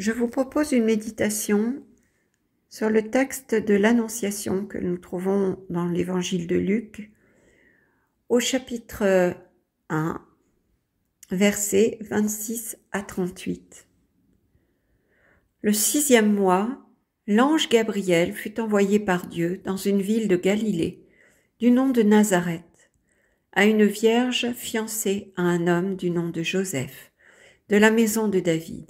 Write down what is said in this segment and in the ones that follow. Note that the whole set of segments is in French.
Je vous propose une méditation sur le texte de l'Annonciation que nous trouvons dans l'évangile de Luc, au chapitre 1, versets 26 à 38. Le 6e mois, l'ange Gabriel fut envoyé par Dieu dans une ville de Galilée, du nom de Nazareth, à une vierge fiancée à un homme du nom de Joseph, de la maison de David.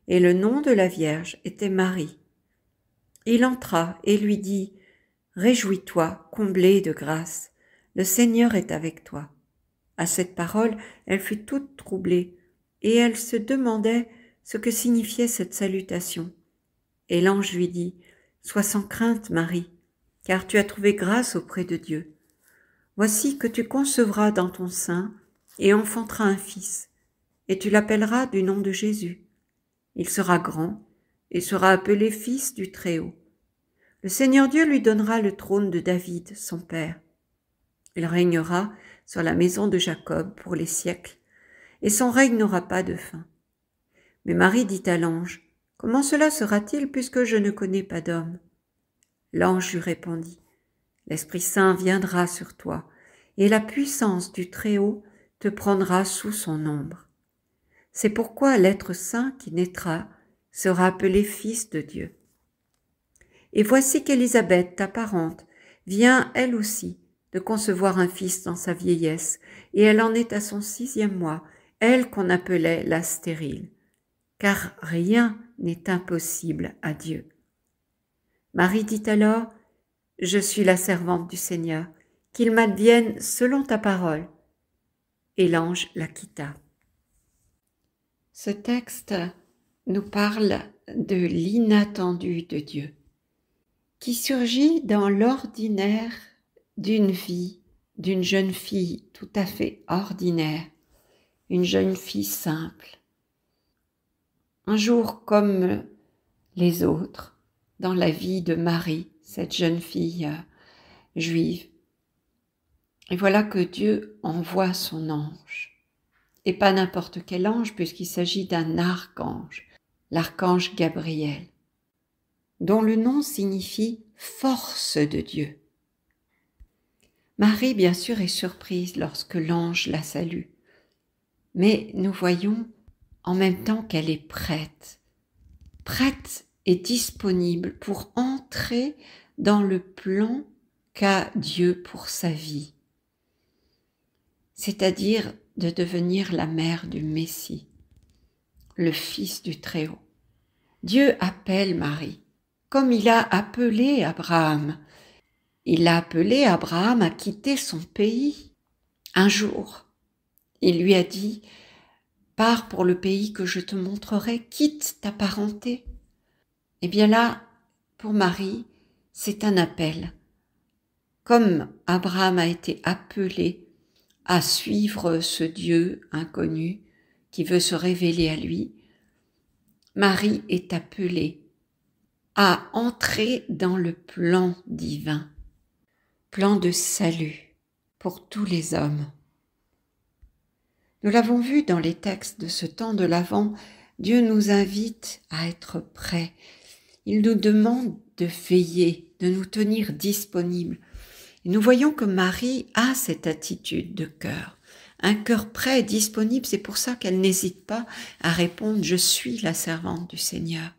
Et le nom de la Vierge était Marie. Il entra et lui dit : « Réjouis-toi, comblée de grâce, le Seigneur est avec toi. » À cette parole, elle fut toute troublée, et elle se demandait ce que signifiait cette salutation. Et l'ange lui dit : « Sois sans crainte, Marie, car tu as trouvé grâce auprès de Dieu. Voici que tu concevras dans ton sein et enfanteras un fils, et tu l'appelleras du nom de Jésus. Il sera grand et sera appelé fils du Très-Haut. Le Seigneur Dieu lui donnera le trône de David, son père. Il régnera sur la maison de Jacob pour les siècles, et son règne n'aura pas de fin. Mais Marie dit à l'ange : « Comment cela sera-t-il puisque je ne connais pas d'homme ?» L'ange lui répondit : « L'Esprit Saint viendra sur toi, et la puissance du Très-Haut te prendra sous son ombre. C'est pourquoi l'être saint qui naîtra sera appelé fils de Dieu. Et voici qu'Élisabeth, ta parente, vient elle aussi de concevoir un fils dans sa vieillesse, et elle en est à son 6e mois, elle qu'on appelait la stérile, car rien n'est impossible à Dieu. Marie dit alors : « Je suis la servante du Seigneur, qu'il m'advienne selon ta parole. » Et l'ange la quitta. Ce texte nous parle de l'inattendu de Dieu, qui surgit dans l'ordinaire d'une vie, d'une jeune fille tout à fait ordinaire, une jeune fille simple. Un jour comme les autres, dans la vie de Marie, cette jeune fille juive. Et voilà que Dieu envoie son ange. Et pas n'importe quel ange, puisqu'il s'agit d'un archange, l'archange Gabriel, dont le nom signifie « force de Dieu ». Marie, bien sûr, est surprise lorsque l'ange la salue, mais nous voyons en même temps qu'elle est prête et disponible pour entrer dans le plan qu'a Dieu pour sa vie, c'est-à-dire de devenir la mère du Messie, le Fils du Très-Haut. Dieu appelle Marie, comme il a appelé Abraham. Il a appelé Abraham à quitter son pays. Un jour, il lui a dit : « Pars pour le pays que je te montrerai, quitte ta parenté. » Eh bien là, pour Marie, c'est un appel. Comme Abraham a été appelé à suivre ce Dieu inconnu qui veut se révéler à lui, Marie est appelée à entrer dans le plan divin, plan de salut pour tous les hommes. Nous l'avons vu dans les textes de ce temps de l'Avent, Dieu nous invite à être prêts. Il nous demande de veiller, de nous tenir disponibles. Et nous voyons que Marie a cette attitude de cœur, un cœur prêt et disponible. C'est pour ça qu'elle n'hésite pas à répondre : « Je suis la servante du Seigneur ».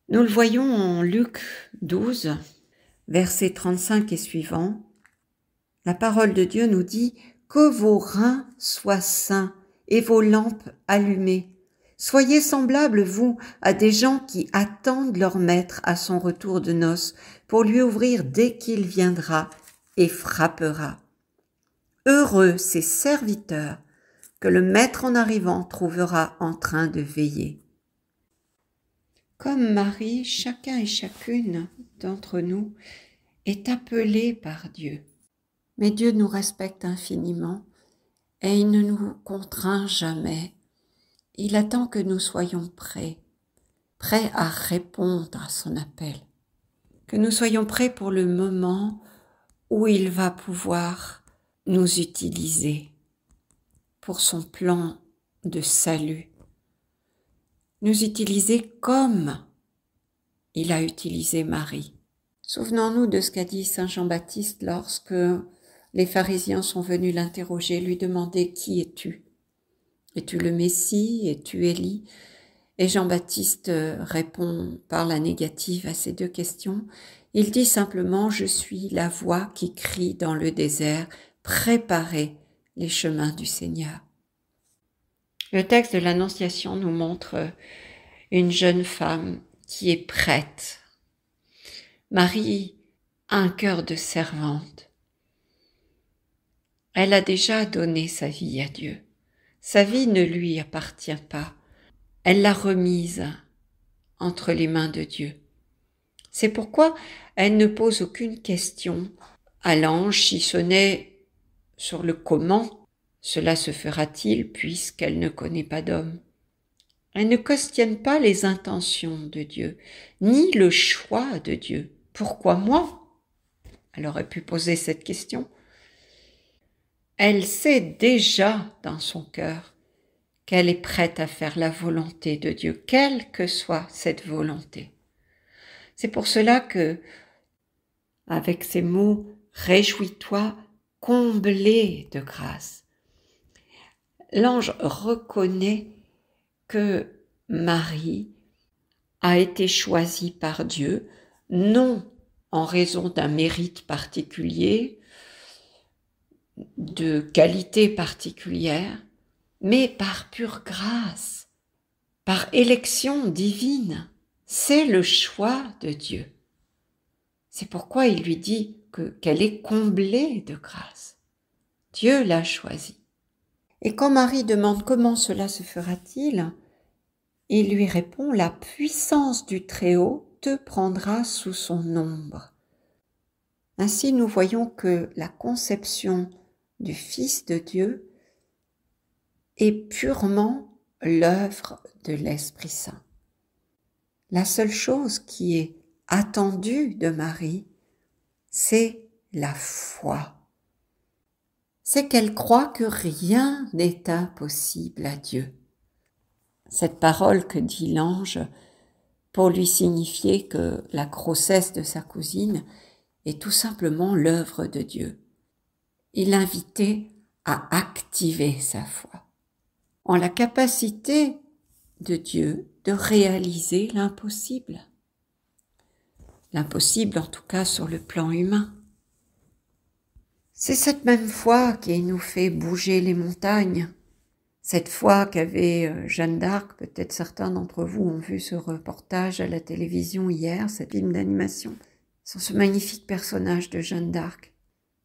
Nous le voyons en Luc 12, versets 35 et suivants. La parole de Dieu nous dit : « Que vos reins soient sains et vos lampes allumées. Soyez semblables, vous, à des gens qui attendent leur maître à son retour de noces pour lui ouvrir dès qu'il viendra et frappera. Heureux ces serviteurs que le maître en arrivant trouvera en train de veiller. » Comme Marie, chacun et chacune d'entre nous est appelé par Dieu. Mais Dieu nous respecte infiniment et il ne nous contraint jamais. Il attend que nous soyons prêts à répondre à son appel, que nous soyons prêts pour le moment où il va pouvoir nous utiliser pour son plan de salut, nous utiliser comme il a utilisé Marie. Souvenons-nous de ce qu'a dit Saint Jean-Baptiste lorsque les pharisiens sont venus l'interroger, lui demander « Qui es-tu ? Es-tu le Messie ? Es-tu Élie ?» Et Jean-Baptiste répond par la négative à ces deux questions. Il dit simplement « Je suis la voix qui crie dans le désert, préparez les chemins du Seigneur. » Le texte de l'Annonciation nous montre une jeune femme qui est prête. Marie a un cœur de servante. Elle a déjà donné sa vie à Dieu. Sa vie ne lui appartient pas. Elle l'a remise entre les mains de Dieu. C'est pourquoi elle ne pose aucune question à l'ange, si ce n'est sur le comment cela se fera-t-il puisqu'elle ne connaît pas d'homme. Elle ne questionne pas les intentions de Dieu, ni le choix de Dieu. Pourquoi moi ? Elle aurait pu poser cette question. Elle sait déjà dans son cœur qu'elle est prête à faire la volonté de Dieu, quelle que soit cette volonté. C'est pour cela que, avec ces mots, réjouis-toi, comblé de grâce, l'ange reconnaît que Marie a été choisie par Dieu, non en raison d'un mérite particulier, de qualité particulière, mais par pure grâce, par élection divine. C'est le choix de Dieu. C'est pourquoi il lui dit qu'elle est comblée de grâce. Dieu l'a choisie. Et quand Marie demande comment cela se fera-t-il, il lui répond « La puissance du Très-Haut te prendra sous son ombre ». Ainsi, nous voyons que la conception du Fils de Dieu est purement l'œuvre de l'Esprit Saint. La seule chose qui est attendue de Marie, c'est la foi. C'est qu'elle croit que rien n'est impossible à Dieu. Cette parole que dit l'ange pour lui signifier que la grossesse de sa cousine est tout simplement l'œuvre de Dieu. Il l'invitait à activer sa foi en la capacité de Dieu de réaliser l'impossible. L'impossible en tout cas sur le plan humain. C'est cette même foi qui nous fait bouger les montagnes. Cette foi qu'avait Jeanne d'Arc, peut-être certains d'entre vous ont vu ce reportage à la télévision hier, ce film d'animation, sur ce magnifique personnage de Jeanne d'Arc,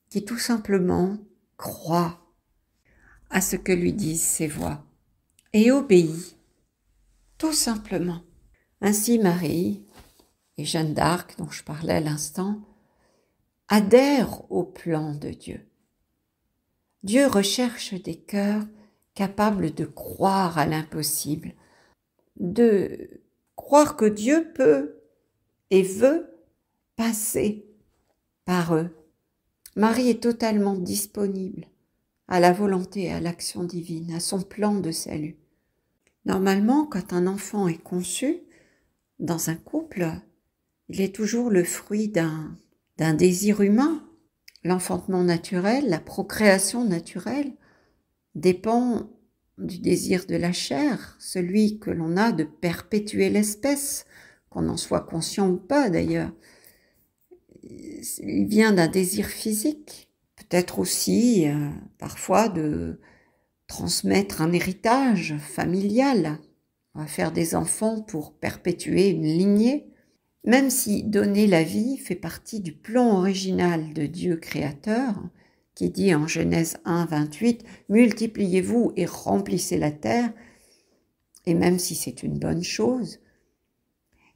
qui tout simplement croit à ce que lui disent ses voix et obéit, tout simplement. Ainsi Marie et Jeanne d'Arc, dont je parlais à l'instant, adhèrent au plan de Dieu. Dieu recherche des cœurs capables de croire à l'impossible, de croire que Dieu peut et veut passer par eux. Marie est totalement disponible à la volonté et à l'action divine, à son plan de salut. Normalement, quand un enfant est conçu dans un couple, il est toujours le fruit d'un désir humain. L'enfantement naturel, la procréation naturelle, dépend du désir de la chair, celui que l'on a de perpétuer l'espèce, qu'on en soit conscient ou pas d'ailleurs. Il vient d'un désir physique, peut-être aussi parfois de transmettre un héritage familial. On va faire des enfants pour perpétuer une lignée, même si donner la vie fait partie du plan original de Dieu créateur, qui dit en Genèse 1, 28, « Multipliez-vous et remplissez la terre », et même si c'est une bonne chose,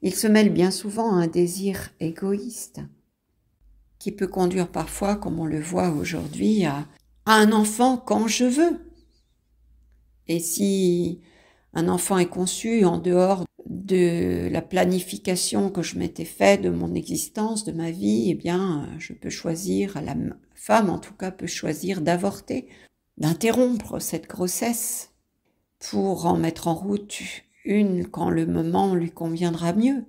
il se mêle bien souvent à un désir égoïste, qui peut conduire parfois, comme on le voit aujourd'hui, à un enfant quand je veux. Et si un enfant est conçu en dehors de la planification que je m'étais faite de mon existence, de ma vie, eh bien, je peux choisir, la femme en tout cas peut choisir d'avorter, d'interrompre cette grossesse pour en mettre en route une quand le moment lui conviendra mieux.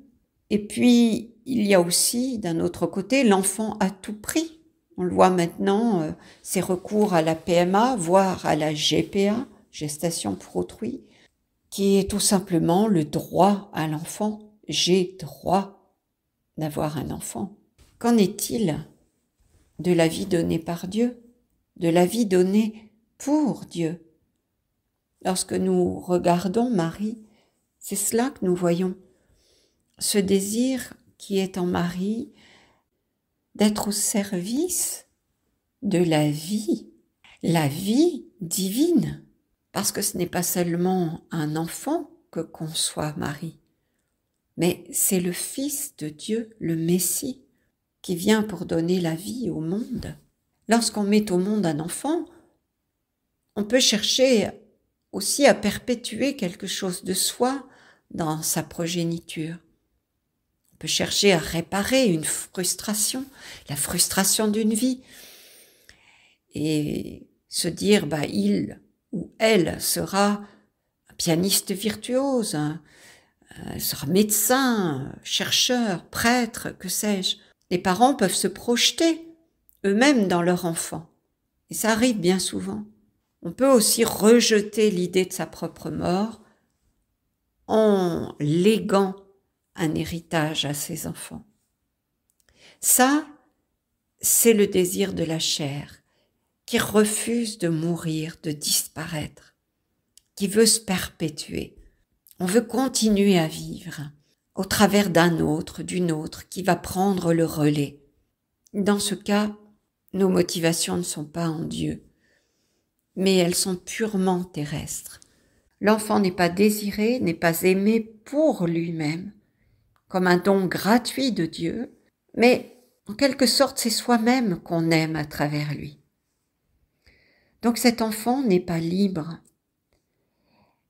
Et puis, il y a aussi, d'un autre côté, l'enfant à tout prix. On le voit maintenant, ces recours à la PMA, voire à la GPA, gestation pour autrui, qui est tout simplement le droit à l'enfant. J'ai droit d'avoir un enfant. Qu'en est-il de la vie donnée par Dieu, de la vie donnée pour Dieu? Lorsque nous regardons Marie, c'est cela que nous voyons. Ce désir qui est en Marie d'être au service de la vie divine. Parce que ce n'est pas seulement un enfant que conçoit Marie, mais c'est le Fils de Dieu, le Messie, qui vient pour donner la vie au monde. Lorsqu'on met au monde un enfant, on peut chercher aussi à perpétuer quelque chose de soi dans sa progéniture. On peut chercher à réparer une frustration, la frustration d'une vie, et se dire, il ou elle sera un pianiste virtuose, sera médecin, chercheur, prêtre, que sais-je. Les parents peuvent se projeter eux-mêmes dans leur enfant, et ça arrive bien souvent. On peut aussi rejeter l'idée de sa propre mort en léguant un héritage à ses enfants. Ça, c'est le désir de la chair qui refuse de mourir, de disparaître, qui veut se perpétuer. On veut continuer à vivre au travers d'un autre, d'une autre, qui va prendre le relais. Dans ce cas, nos motivations ne sont pas en Dieu, mais elles sont purement terrestres. L'enfant n'est pas désiré, n'est pas aimé pour lui-même, comme un don gratuit de Dieu, mais en quelque sorte c'est soi-même qu'on aime à travers lui. Donc cet enfant n'est pas libre,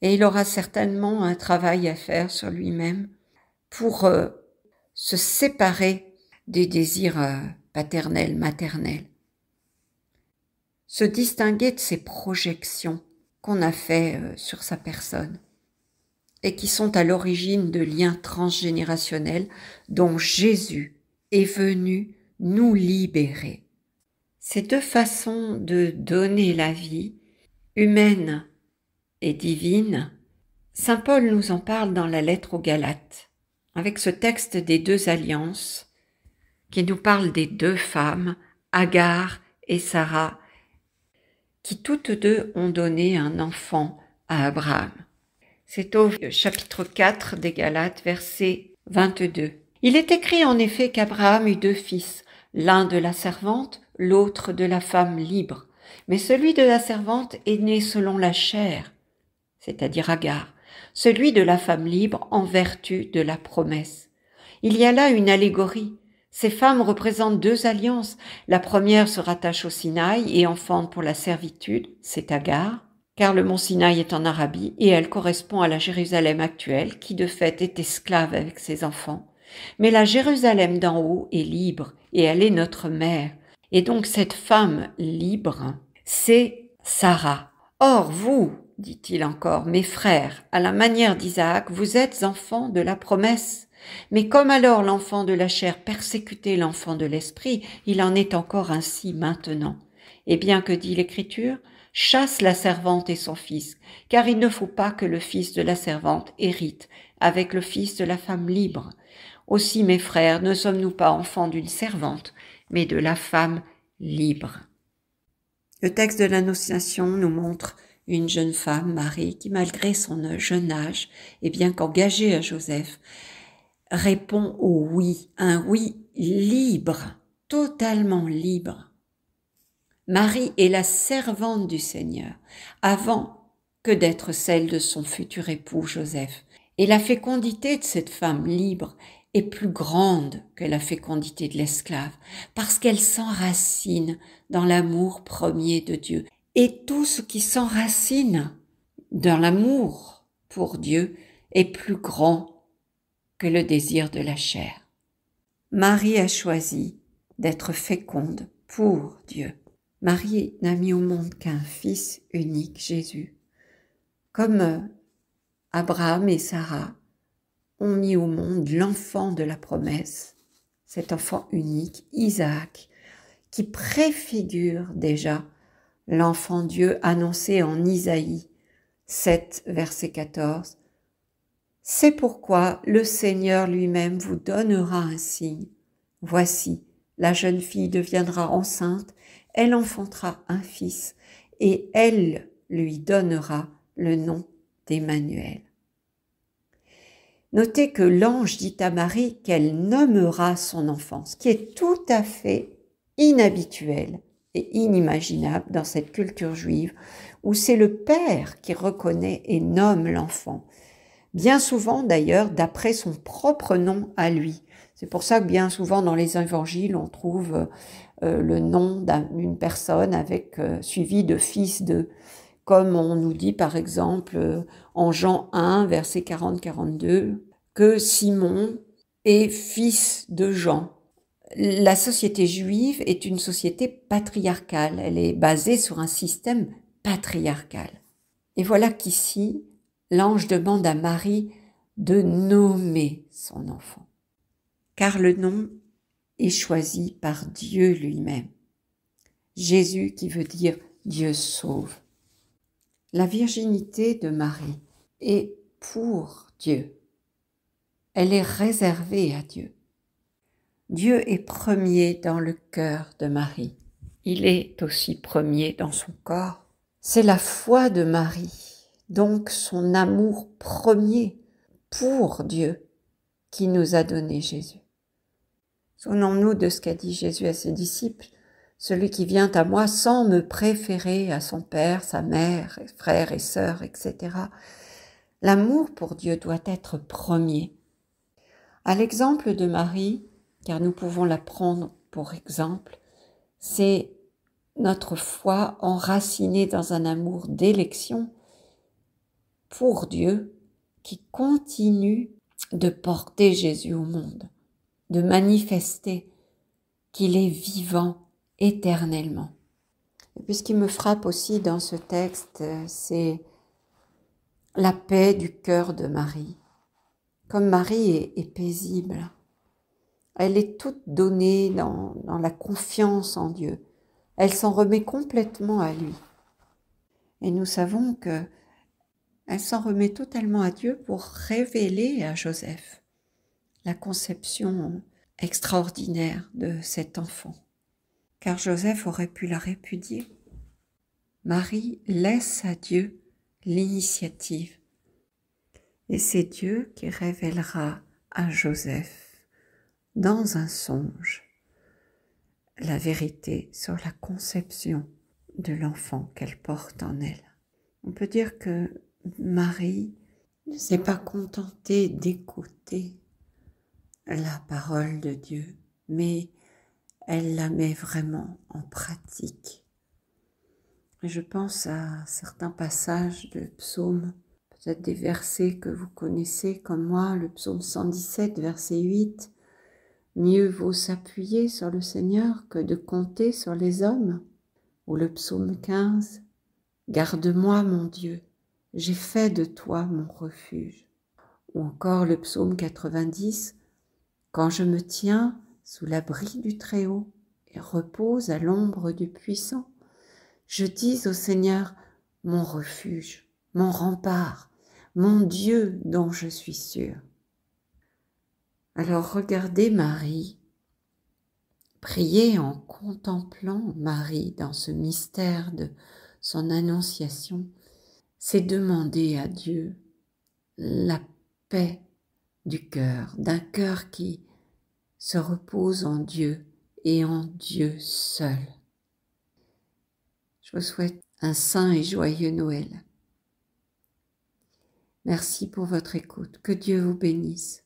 et il aura certainement un travail à faire sur lui-même pour se séparer des désirs paternels, maternels, se distinguer de ces projections qu'on a fait sur sa personne et qui sont à l'origine de liens transgénérationnels dont Jésus est venu nous libérer. Ces deux façons de donner la vie, humaine et divine, saint Paul nous en parle dans la lettre aux Galates, avec ce texte des deux alliances qui nous parle des deux femmes, Agar et Sarah, qui toutes deux ont donné un enfant à Abraham. C'est au chapitre 4 des Galates, verset 22. Il est écrit en effet qu'Abraham eut deux fils, l'un de la servante, l'autre de la femme libre. Mais celui de la servante est né selon la chair, c'est-à-dire Agar, celui de la femme libre en vertu de la promesse. Il y a là une allégorie. Ces femmes représentent deux alliances. La première se rattache au Sinaï et enfante pour la servitude, c'est Agar, car le mont Sinaï est en Arabie et elle correspond à la Jérusalem actuelle qui de fait est esclave avec ses enfants. Mais la Jérusalem d'en haut est libre et elle est notre mère. Et donc cette femme libre, c'est Sarah. Or vous, dit-il encore, mes frères, à la manière d'Isaac, vous êtes enfants de la promesse. Mais comme alors l'enfant de la chair persécutait l'enfant de l'esprit, il en est encore ainsi maintenant. Et bien que dit l'Écriture, chasse la servante et son fils, car il ne faut pas que le fils de la servante hérite avec le fils de la femme libre. Aussi, mes frères, ne sommes-nous pas enfants d'une servante, mais de la femme libre. Le texte de l'Annonciation nous montre une jeune femme, Marie, qui malgré son jeune âge, et bien qu'engagée à Joseph, répond au oui, un oui libre, totalement libre. Marie est la servante du Seigneur, avant que d'être celle de son futur époux Joseph. Et la fécondité de cette femme libre est plus grande que la fécondité de l'esclave, parce qu'elle s'enracine dans l'amour premier de Dieu. Et tout ce qui s'enracine dans l'amour pour Dieu est plus grand que le désir de la chair. Marie a choisi d'être féconde pour Dieu. Marie n'a mis au monde qu'un Fils unique, Jésus. Comme Abraham et Sarah ont mis au monde l'enfant de la promesse, cet enfant unique, Isaac, qui préfigure déjà l'enfant Dieu annoncé en Isaïe 7, verset 14. C'est pourquoi le Seigneur lui-même vous donnera un signe. Voici, la jeune fille deviendra enceinte, elle enfantera un fils, et elle lui donnera le nom d'Emmanuel. Notez que l'ange dit à Marie qu'elle nommera son enfant, ce qui est tout à fait inhabituel et inimaginable dans cette culture juive, où c'est le père qui reconnaît et nomme l'enfant. Bien souvent d'ailleurs d'après son propre nom à lui. C'est pour ça que bien souvent dans les évangiles on trouve le nom d'une personne avec suivi de fils de, comme on nous dit par exemple en Jean 1 verset 40-42 que Simon est fils de Jean. La société juive est une société patriarcale, elle est basée sur un système patriarcal. Et voilà qu'ici, l'ange demande à Marie de nommer son enfant, car le nom est choisi par Dieu lui-même. Jésus qui veut dire Dieu sauve. La virginité de Marie est pour Dieu. Elle est réservée à Dieu. Dieu est premier dans le cœur de Marie. Il est aussi premier dans son corps. C'est la foi de Marie, donc son amour premier pour Dieu, qui nous a donné Jésus. Souvenons-nous de ce qu'a dit Jésus à ses disciples. Celui qui vient à moi sans me préférer à son père, sa mère, frères et sœurs, etc. L'amour pour Dieu doit être premier. À l'exemple de Marie, car nous pouvons la prendre pour exemple, c'est notre foi enracinée dans un amour d'élection pour Dieu qui continue de porter Jésus au monde, de manifester qu'il est vivant éternellement. Et puis ce qui me frappe aussi dans ce texte, c'est la paix du cœur de Marie. Comme Marie est paisible, elle est toute donnée dans la confiance en Dieu. Elle s'en remet complètement à lui. Et nous savons que elle s'en remet totalement à Dieu pour révéler à Joseph la conception extraordinaire de cet enfant. Car Joseph aurait pu la répudier. Marie laisse à Dieu l'initiative. Et c'est Dieu qui révélera à Joseph, dans un songe, la vérité sur la conception de l'enfant qu'elle porte en elle. On peut dire que Marie ne s'est pas contentée d'écouter la parole de Dieu, mais elle la met vraiment en pratique. Et je pense à certains passages de psaumes, peut-être des versets que vous connaissez comme moi, le psaume 117, verset 8. « Mieux vaut s'appuyer sur le Seigneur que de compter sur les hommes » ou le psaume 15. « Garde-moi, mon Dieu, j'ai fait de toi mon refuge » ou encore le psaume 90. « Quand je me tiens sous l'abri du Très-Haut et repose à l'ombre du Puissant, je dis au Seigneur, mon refuge, mon rempart, mon Dieu dont je suis sûr. » Alors regardez Marie, priez en contemplant Marie dans ce mystère de son annonciation, c'est demander à Dieu la paix du cœur, d'un cœur qui se repose en Dieu et en Dieu seul. Je vous souhaite un saint et joyeux Noël. Merci pour votre écoute. Que Dieu vous bénisse.